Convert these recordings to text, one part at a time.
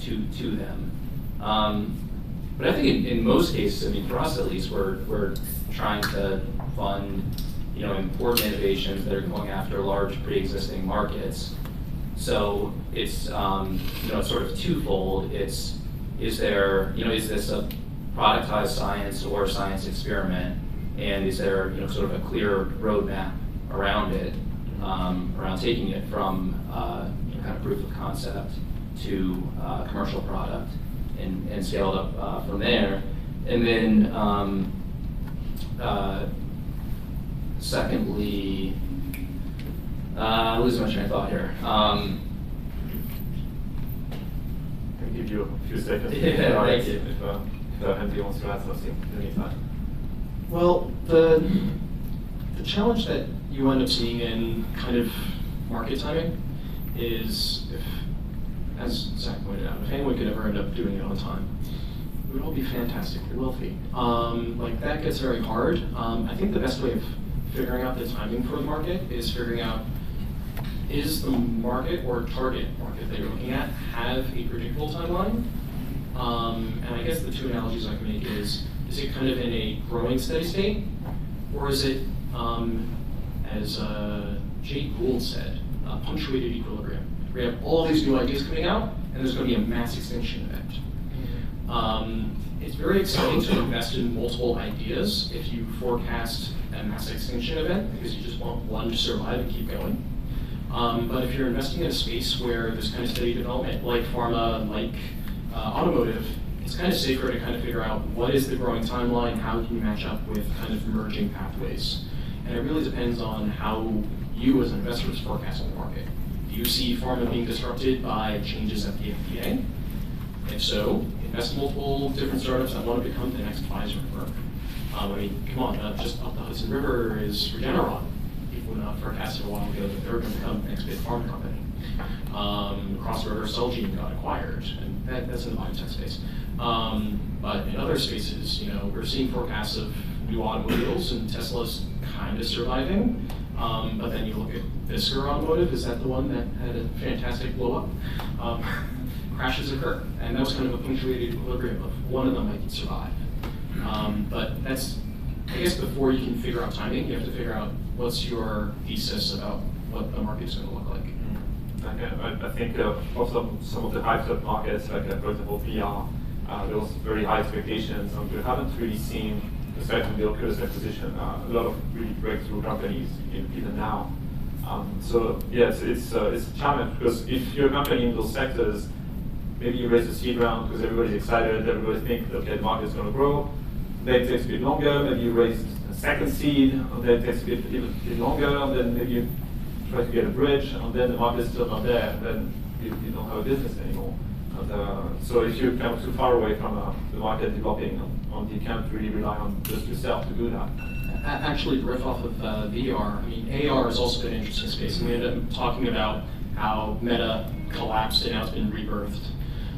to them. But I think in most cases, I mean, for us at least, we're trying to fund, important innovations that are going after large pre-existing markets. So it's, it's sort of twofold. Is this a productized science or science experiment? And is there, sort of a clear roadmap around it, around taking it from kind of proof of concept to commercial product and scaled up from there. And then secondly, losing my train of thought here. I can give you a few seconds. Yeah, thank you. If Ahmet wants to add something in the meantime. Well, the challenge that you end up seeing in kind of market timing is, if, as Zack pointed out, if anyone could ever end up doing it on time, we would all be fantastically wealthy. That gets very hard. I think the best way of figuring out the timing for the market is figuring out, is the market or target market that you're looking at have a predictable timeline? And I guess the two analogies I can make is it kind of in a growing steady state, or is it, as Jay Gould said, punctuated equilibrium? We have all these new ideas coming out, and there's going to be a mass extinction event. It's very exciting to invest in multiple ideas if you forecast a mass extinction event, because you just want one to survive and keep going. But if you're investing in a space where there's kind of steady development, like pharma, like automotive, it's kind of safer to kind of figure out what is the growing timeline, how can you match up with kind of emerging pathways. And it really depends on how you as an investor is forecasting the market. Do you see pharma being disrupted by changes at the FDA? If so, invest in multiple different startups that want to become the next Pfizer or Merck. Come on, just up the Hudson River is Regeneron. People would not forecasted a while ago that they were going to become the next big pharma company. Cross the river, Celgene got acquired, and that's in the biotech space. But in other spaces, we're seeing forecasts of new automobiles, and Tesla's kind of surviving. But then you look at Fisker Automotive, is that the one that had a fantastic blow up? Crashes occur, and that was kind of a punctuated equilibrium of one of them might survive. But that's, I guess, before you can figure out timing, you have to figure out what's your thesis about what the market's going to look like. I think also some of the hyped up markets, like for example VR, there was very high expectations, and we haven't really seen, aside from the Oculus acquisition, a lot of really breakthrough companies even now. So yes, it's a challenge, because if you're a company in those sectors, maybe you raise a seed round because everybody's excited, everybody thinks, okay, the market's going to grow. Then it takes a bit longer. Maybe you raise a second seed, and then it takes a bit longer, and then maybe you try to get a bridge, and then the market's still not there, and then you don't have a business anymore. And, so if you're kind of too far away from the market developing, you can't really rely on just yourself to do that. Actually, to riff off of VR, AR has also been an interesting space. And we ended up talking about how Meta collapsed and now it's been rebirthed.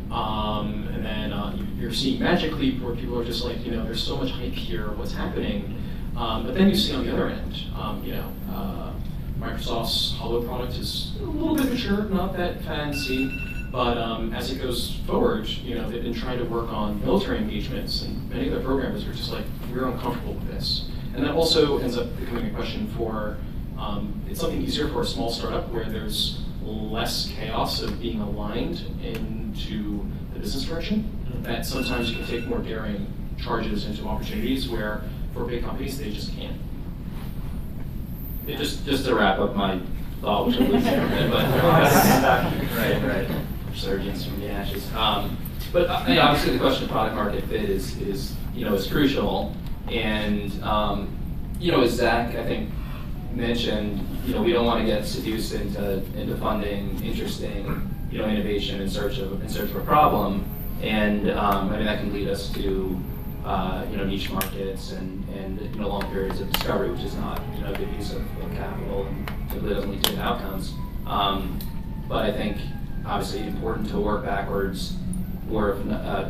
And then you're seeing Magic Leap where people are just like, there's so much hype here, what's happening? But then you see on the other end, Microsoft's Holo product is a little bit mature, not that fancy, but as it goes forward, they've been trying to work on military engagements, and many of their programmers are just like, we're uncomfortable with this. And that also ends up becoming a question for, it's something easier for a small startup where there's less chaos of being aligned into the business direction, that sometimes you can take more daring charges into opportunities where for big companies, they just can't. Just to wrap up my thought, which I'm losing a bit, but right, resurgence from the ashes. But obviously, the question of product market fit is crucial, and as Zack I think mentioned, we don't want to get seduced into funding interesting innovation in search of a problem, and that can lead us to niche markets and long periods of discovery, which is not a good use of capital and typically doesn't lead to good outcomes. But I think obviously important to work backwards, or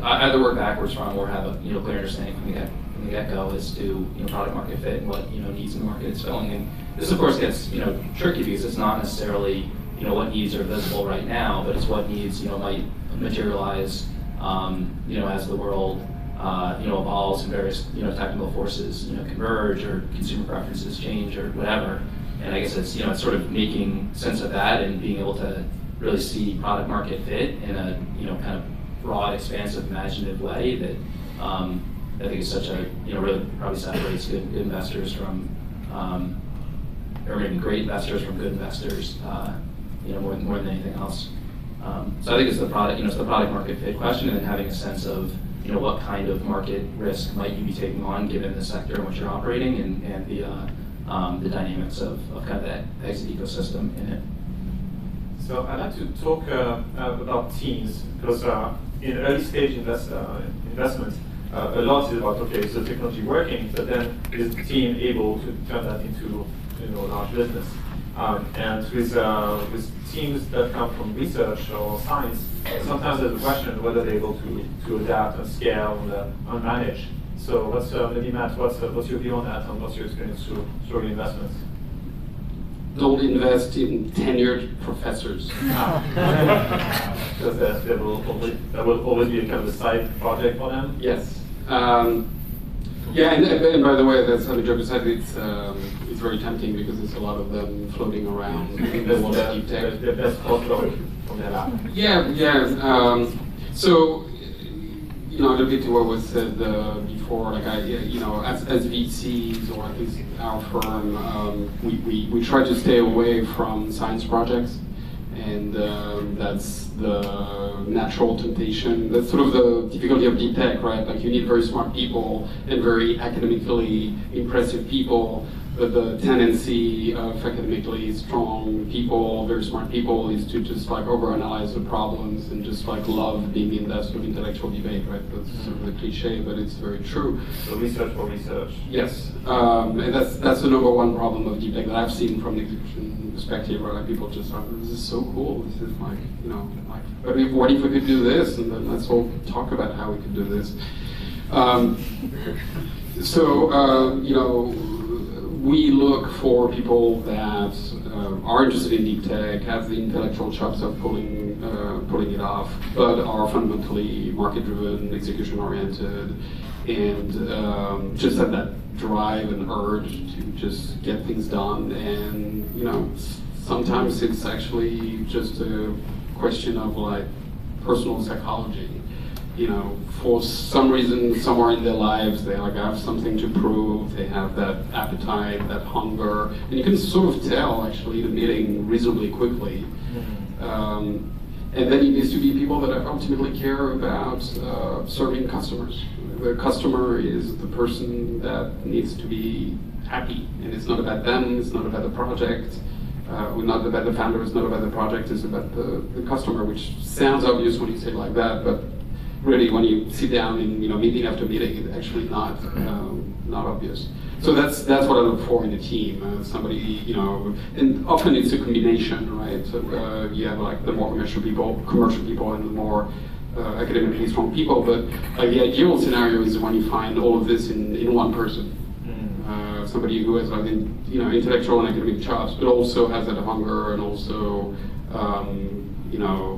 either work backwards from or have a clear understanding from the get-go as to product market fit and what needs in the market it's filling. And this of course gets tricky because it's not necessarily what needs are visible right now, but it's what needs might materialize, as the world, evolves and various, technical forces, converge or consumer preferences change or whatever. And I guess it's, it's sort of making sense of that and being able to really see product market fit in a, kind of broad, expansive, imaginative way that I think is such a, really probably separates good investors from, or maybe great investors from good investors, more than anything else. So I think it's the product, it's the product market fit question, and then having a sense of, what kind of market risk might you be taking on given the sector in which you're operating and the dynamics of kind of that exit ecosystem in it. So I'd like to talk about teams, because in early stage investment, a lot is about, okay, is the technology working, but then is the team able to turn that into a large business? And with teams that come from research or science, sometimes there's a question whether they're able to adapt and scale and manage. So what's maybe Matt, what's your view on that, and what's your experience through early investments? Don't invest in tenured professors. Because that will always be a kind of a side project for them? Yes. Yeah, and by the way, that's how the job aside, it's very tempting because there's a lot of them floating around. That's deep tech. The best outlook from their lab. Yeah. So, a little bit to what was said before, like as VCs, or at least our firm, we try to stay away from science projects, and that's the natural temptation. That's sort of the difficulty of deep tech, right? Like you need very smart people and very academically impressive people, but the tendency of academically strong people, very smart people, is to just like overanalyze the problems and just like love being in that sort of intellectual debate, right? That's sort of the cliche, but it's very true. So research for research. Yes, and that's the number one problem of deep tech that I've seen from the execution perspective, where like people just are, this is so cool. This is like, but what if we could do this? And then let's all talk about how we could do this. We look for people that are interested in deep tech, have the intellectual chops of pulling it off, but are fundamentally market-driven, execution-oriented, and just have that drive and urge to just get things done. And sometimes it's actually just a question of like personal psychology. For some reason, somewhere in their lives, they like have something to prove. They have that appetite, that hunger, and you can sort of tell actually the meeting reasonably quickly. And then it needs to be people that ultimately care about serving customers. The customer is the person that needs to be happy, and it's not about them. It's not about the project. Not about the founder. It's not about the project. It's about the customer, which sounds obvious when you say it like that, but really, when you sit down in meeting after meeting, it's actually not obvious. So that's what I look for in a team. Somebody, and often it's a combination, right? So you have like the more commercial people, and the more academically strong people. But the ideal scenario is when you find all of this in one person. Somebody who has like intellectual and academic chops, but also has that hunger and also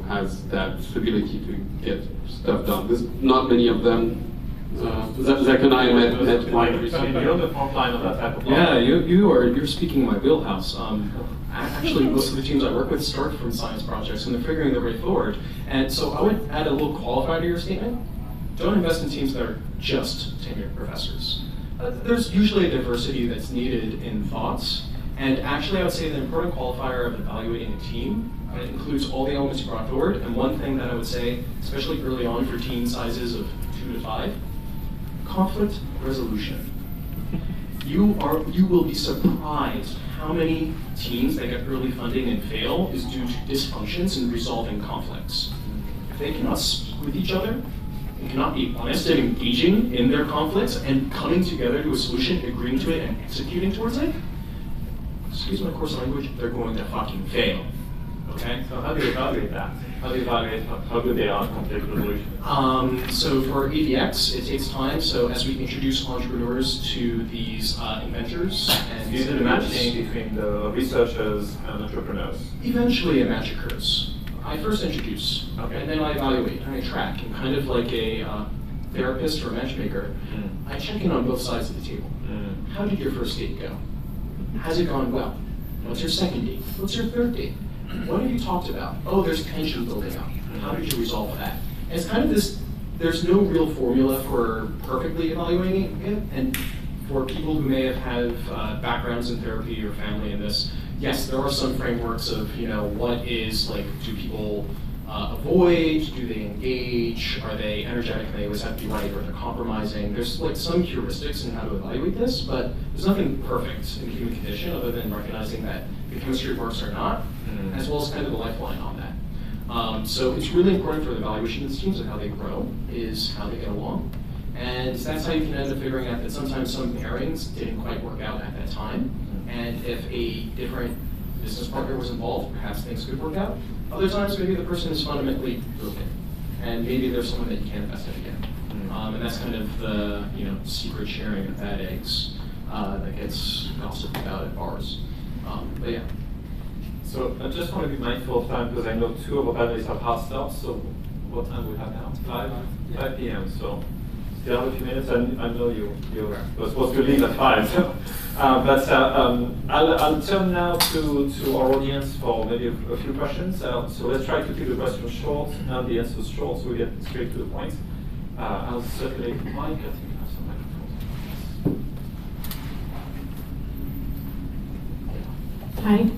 has that ability to get stuff done. There's not many of them. Zack and I met recently. You're on the front line of that type of Yeah, you're speaking my wheelhouse. Actually, most of the teams I work with start from science projects, and they're figuring their way forward. And so I would add a little qualifier to your statement. Don't invest in teams that are just tenured professors. There's usually a diversity that's needed in thoughts. And actually, I would say the important qualifier of evaluating a team includes all the elements you brought forward. And one thing that I would say, especially early on for team sizes of 2 to 5, conflict resolution. You will be surprised how many teams that get early funding and fail is due to dysfunctions in resolving conflicts. If they cannot speak with each other, and cannot be honest and engaging in their conflicts and coming together to a solution, agreeing to it, and executing towards it, excuse my coarse language, they're going to fucking fail. Okay? So how do you evaluate that? How do you evaluate how good they are at conflict resolution? So for AVX, it takes time. So as we introduce entrepreneurs to these inventors and is it a matching between the researchers and entrepreneurs? Eventually a match occurs. I first introduce, Okay. and then I evaluate, and I track, and kind of like a therapist or a matchmaker, I check in on both sides of the table. How did your first date go? Has it gone well? What's your second date? What's your third date? What have you talked about? Oh, there's tension building up. How did you resolve that? And it's kind of this, there's no real formula for perfectly evaluating it, and for people who may have had backgrounds in therapy or family in this, yes, there are some frameworks of, what is, like, do people avoid? Do they engage? Are they energetic and they always have to be right, or they're compromising? There's like some heuristics in how to evaluate this, but there's nothing perfect in the human condition other than recognizing that the chemistry works or not, as well as kind of a lifeline on that. So it's really important for the evaluation of these teams and how they grow is how they get along. And that's how you can end up figuring out that sometimes some pairings didn't quite work out at that time. And if a different business partner was involved, perhaps things could work out. Other times, maybe the person is fundamentally broken, and maybe there's someone that you can't invest in again. And that's kind of the secret sharing of bad eggs that gets gossiped about at bars. But yeah. So I just want to be mindful of time because I know 2 of our panelists have hard stops. So what time do we have now? 5 p.m. So still have a few minutes. I know you were supposed to leave at 5. But I'll turn now to our audience for maybe a few questions. So let's try to keep the questions short and the answers short so we get straight to the point. I'll circulate the mic. I think we have some microphones. Hi.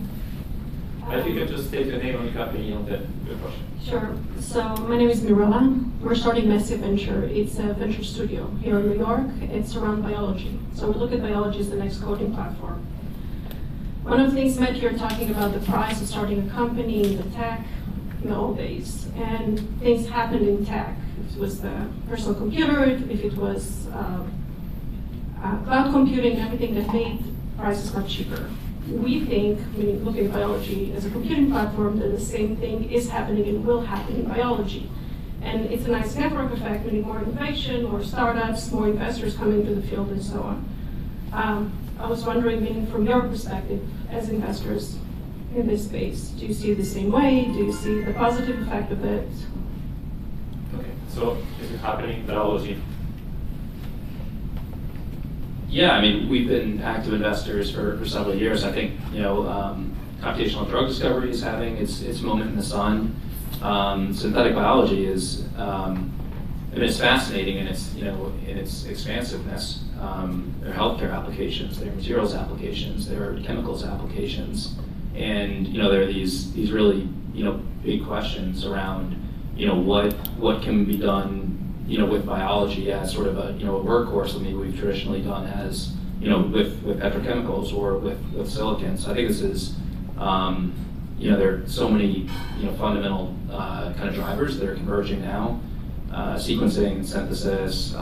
If you could just state your name and your company and then your question. Sure. So my name is Mirella. We're starting Massive Venture. It's a venture studio here in New York. It's around biology. So we look at biology as the next coding platform. One of the things, Matt, you're talking about the price of starting a company in the tech in the old days. And things happened in tech. If it was the personal computer, if it was cloud computing, everything that made prices much cheaper. We think, meaning looking at biology as a computing platform, that the same thing is happening and will happen in biology. And it's a nice network effect, meaning more innovation, more startups, more investors coming into the field, and so on. I was wondering, meaning from your perspective as investors in this space, do you see it the same way? Do you see the positive effect of it? Okay, so is it happening in biology? Yeah, I mean, we've been active investors for several years. I think, computational drug discovery is having its moment in the sun. Synthetic biology is, it's fascinating in its expansiveness. There are healthcare applications, there are materials applications, there are chemicals applications, and there are these really big questions around what can be done with biology as sort of a workhorse that maybe we've traditionally done as with petrochemicals or with silicon. So I think this is there are so many fundamental kind of drivers that are converging now, sequencing, synthesis,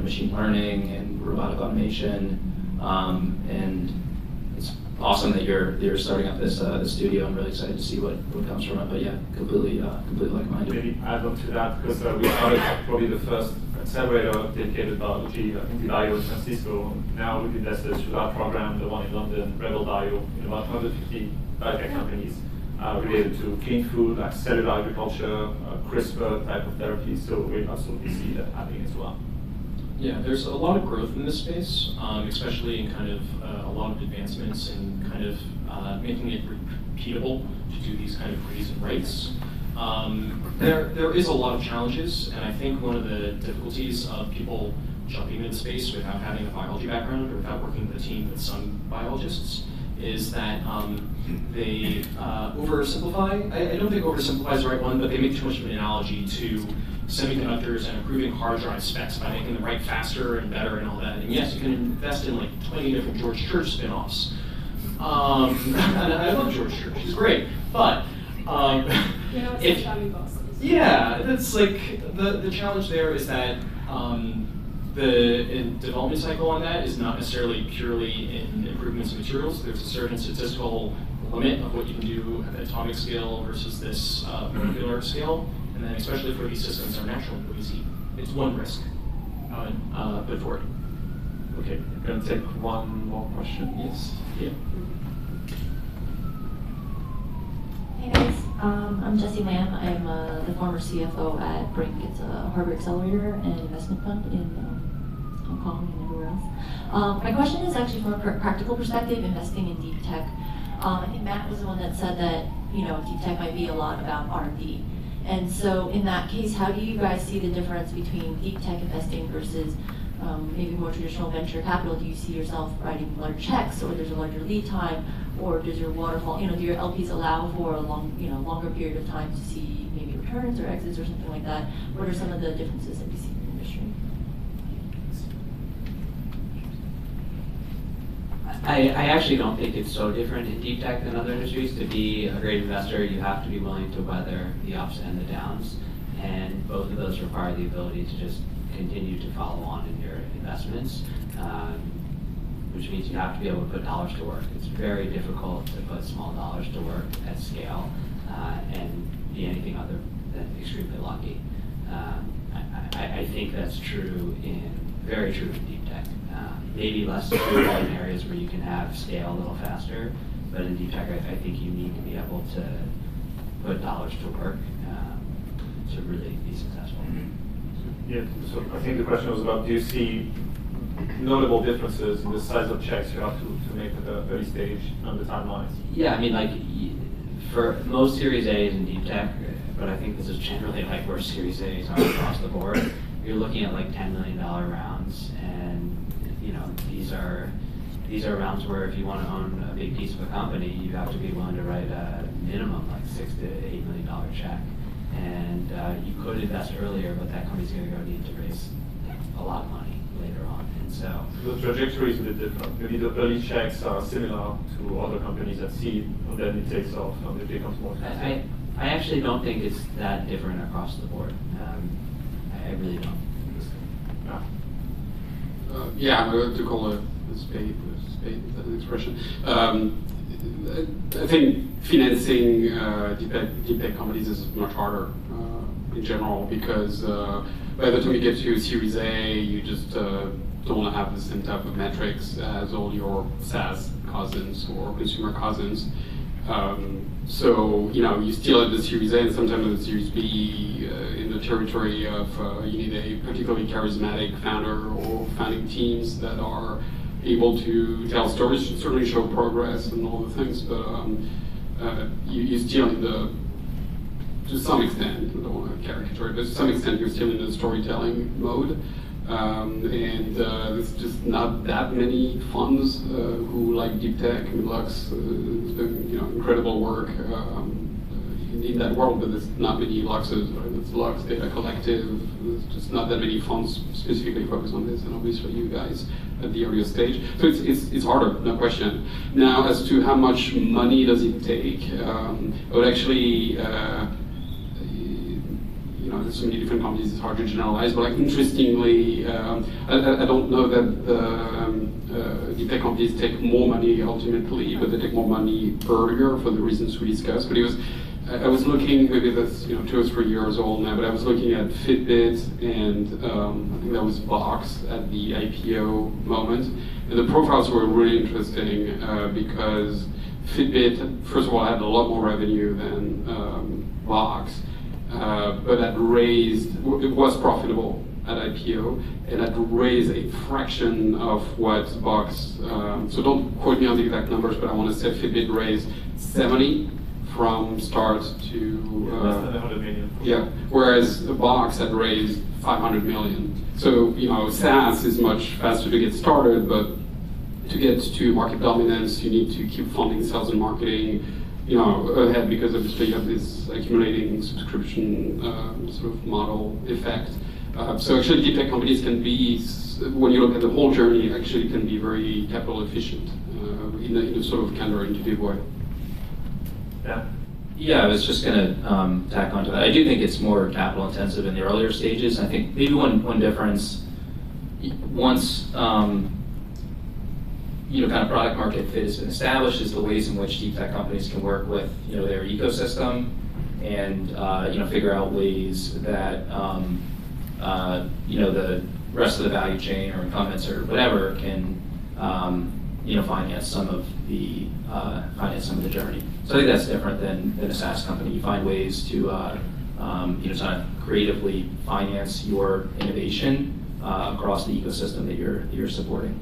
machine learning, and robotic automation, and it's awesome that you're starting up this studio. I'm really excited to see what comes from it. But yeah, completely like-minded. Maybe add on to that because we started probably the first accelerator dedicated to biology, I think the Bio in San Francisco. Now we've invested through that program, the one in London, Rebel Bio, in about 150 biotech companies related to clean food, like cellular agriculture, CRISPR type of therapies. So we absolutely see that happening as well. Yeah, there's a lot of growth in this space, especially in kind of a lot of advancements in kind of making it repeatable to do these kind of reads and writes. There is a lot of challenges, and I think one of the difficulties of people jumping into the space without having a biology background or without working with a team with some biologists is that they oversimplify. I don't think oversimplify is the right one, but they make too much of an analogy to semiconductors and improving hard drive specs by making them write faster and better and all that. And yes, you can invest in like 20 different George Church spin-offs. And I love George Church, he's great. But it's like the challenge there is that the development cycle on that is not necessarily purely in improvements in materials. There's a certain statistical limit of what you can do at the atomic scale versus this molecular scale. And then especially for these systems that are naturally easy, it's one risk put forward. Okay, I'm going to take one more question. Yes. Yeah. Hey guys, I'm Jessie Lamb. I'm the former CFO at Brink. It's a hardware accelerator and investment fund in Hong Kong and everywhere else. My question is actually from a practical perspective, investing in deep tech. I think Matt was the one that said that deep tech might be a lot about R&D. And so in that case, how do you guys see the difference between deep tech investing versus maybe more traditional venture capital? Do you see yourself writing large checks, or there's a larger lead time, or does your waterfall, do your LPs allow for a longer period of time to see maybe returns or exits or something like that? What are some of the differences that you see in the industry? I actually don't think it's so different in deep tech than other industries. To be a great investor, you have to be willing to weather the ups and the downs, and both of those require the ability to just continue to follow on in your investments, which means you have to be able to put dollars to work. It's very difficult to put small dollars to work at scale and be anything other than extremely lucky. I think that's true very true in deep tech. Maybe less true in areas where you can have scale a little faster, but in deep tech, I think you need to be able to put dollars to work to really be successful. Yeah, so I think the question was about, do you see notable differences in the size of checks you have to make at the early stage and the timelines? Yeah, I mean, like, for most Series A's in deep tech, but I think this is generally like where Series A's are across the board, you're looking at like $10 million rounds, and these are rounds where if you want to own a big piece of a company, you have to be willing to write a minimum like $6 to $8 million check. And you could invest earlier, but that company's going to go need to raise a lot of money later on. And so the trajectory is a bit different. Maybe the early checks are similar to other companies at seed, and then it takes off and it becomes more expensive. I actually don't think it's that different across the board. I really don't. Yeah, to call a spade, is that an expression? I think financing deep tech companies is much harder in general, because by the time you get to Series A, you just don't have the same type of metrics as all your SaaS cousins or consumer cousins. So you still have the Series A and sometimes the Series B in the territory of you need a particularly charismatic founder or founding teams that are able to tell stories, certainly show progress and all the things, but you still in to some extent, I don't want to caricature it, but to some extent you're still in the storytelling mode. And there's just not that many funds who like deep tech. I mean, Lux is doing incredible work in that world, but there's not many Luxes. Right? There's Lux, Data Collective. There's just not that many funds specifically focused on this, and obviously you guys at the earlier stage. So it's harder, no question. Now, as to how much money does it take, I would actually. There's so many different companies, it's hard to generalize, but like interestingly, I don't know that deep tech companies take more money ultimately, but they take more money earlier for the reasons we discussed. But I was looking, maybe that's 2 or 3 years old now, but I was looking at Fitbit and I think that was Box at the IPO moment. And the profiles were really interesting because Fitbit, first of all, had a lot more revenue than Box. But it was profitable at IPO, and had raised a fraction of what Box, so don't quote me on the exact numbers, but I want to say Fitbit raised 70 from start to... less than 100 million. Yeah, whereas Box had raised 500 million. So, SaaS is much faster to get started, but to get to market dominance, you need to keep funding sales and marketing, ahead, because obviously you have this accumulating subscription sort of model effect. So actually deep tech companies can be, when you look at the whole journey, actually can be very capital efficient in a sort of counterintuitive way. Yeah, I was just going to tack onto that. I do think it's more capital intensive in the earlier stages. I think maybe one difference, once kind of product market fit has been established, is the ways in which deep tech companies can work with their ecosystem and figure out ways that the rest of the value chain or incumbents or whatever can finance some of the journey. So I think that's different than a SaaS company. You find ways to kind of creatively finance your innovation across the ecosystem that you're supporting.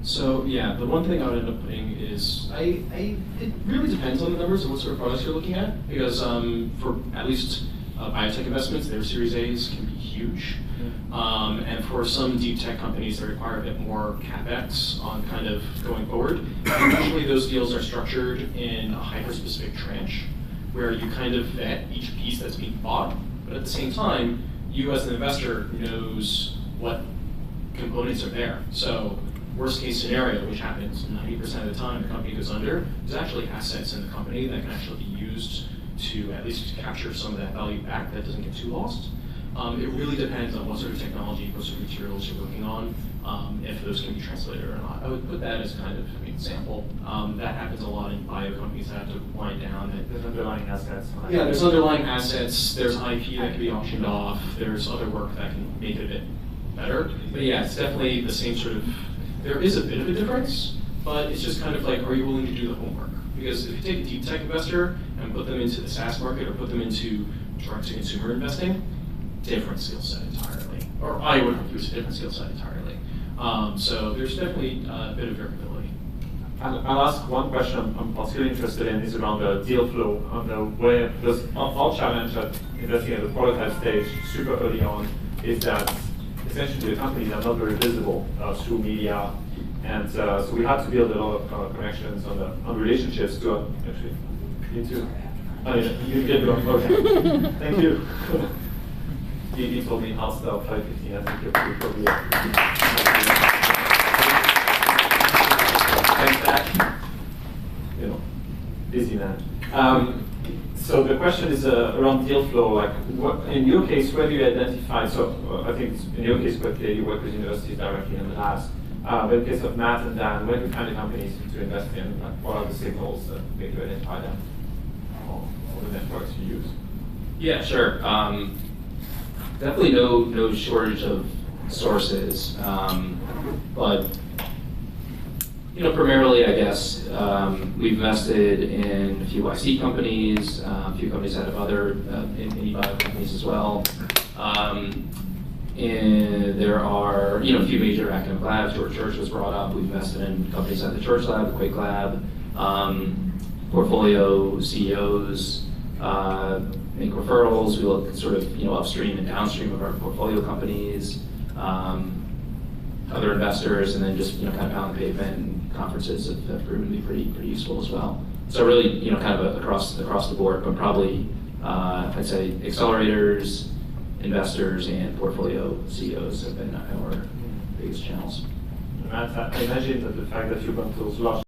So yeah, the one thing I would end up putting is it really depends on the numbers and what sort of products you're looking at, because for at least biotech investments, their Series A's can be huge. And for some deep tech companies that require a bit more CapEx on kind of going forward, usually those deals are structured in a hyper-specific tranche, where you kind of vet each piece that's being bought, but at the same time, you as an investor knows what components are there. So worst case scenario, which happens 90% of the time the company goes under, there's actually assets in the company that can actually be used to at least capture some of that value back that doesn't get too lost. It really depends on what sort of technology, what sort of materials you're working on, if those can be translated or not. I would put that as kind of an example. That happens a lot in bio companies that have to wind down. There's underlying assets. Yeah, there's underlying assets, there's IP that can be auctioned off, there's other work that can make it a bit better. But yeah, it's definitely the same sort of, there is a bit of a difference, but it's just kind of like, are you willing to do the homework? Because if you take a deep tech investor and put them into the SaaS market or put them into direct-to-consumer investing, different skill set entirely. Or I would argue it's a different skill set entirely. So there's definitely a bit of variability. I'll ask one question I'm particularly interested in is around the deal flow on the way, because our challenge at investing at the prototype stage super early on is that essentially the companies are not very visible through media. And so we had to build a lot of connections on relationships to actually, you get it on, okay. Thank you. You told me hard stuff, 5:15, I think you're probably Thanks, Zack. Busy man. So the question is around deal flow, like what, in your case, where do you identify, so I think in your case, quite clearly you work with universities directly in the labs. But in the case of Matt and Dan, where do you find the companies to invest in? Like, what are the signals that make you identify them, or the networks you use? Yeah, sure. Definitely no shortage of sources, but primarily, I guess, we've invested in a few YC companies, a few companies out of other indie bio companies as well. And there are, a few major academic labs. Church was brought up. We've invested in companies like the Church Lab, the Quake Lab, portfolio CEOs, make referrals. We look sort of, upstream and downstream of our portfolio companies, other investors, and then just, kind of pound the pavement and conferences have proven to be pretty useful as well. So really, kind of across the board, but probably, I'd say accelerators, investors, and portfolio CEOs have been our biggest channels. Matt, I imagine that the fact that you went to those large